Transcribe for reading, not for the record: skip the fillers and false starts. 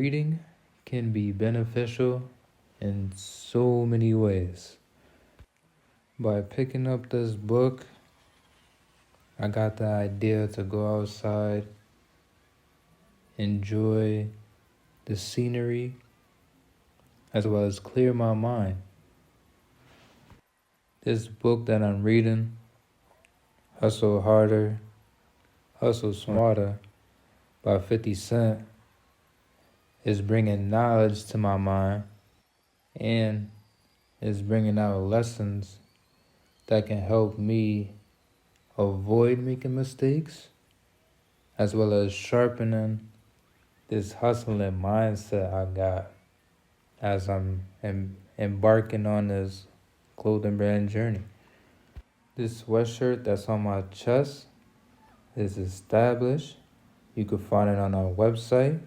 reading can be beneficial in so many ways. By picking up this book, I got the idea to go outside, enjoy the scenery, as well as clear my mind. This book that I'm reading, Hustle Harder, Hustle Smarter by 50 Cent, is bringing knowledge to my mind and is bringing out lessons that can help me avoid making mistakes, as well as sharpening this hustling mindset I got as I'm embarking on this clothing brand journey. This sweatshirt that's on my chest is established. You can find it on our website,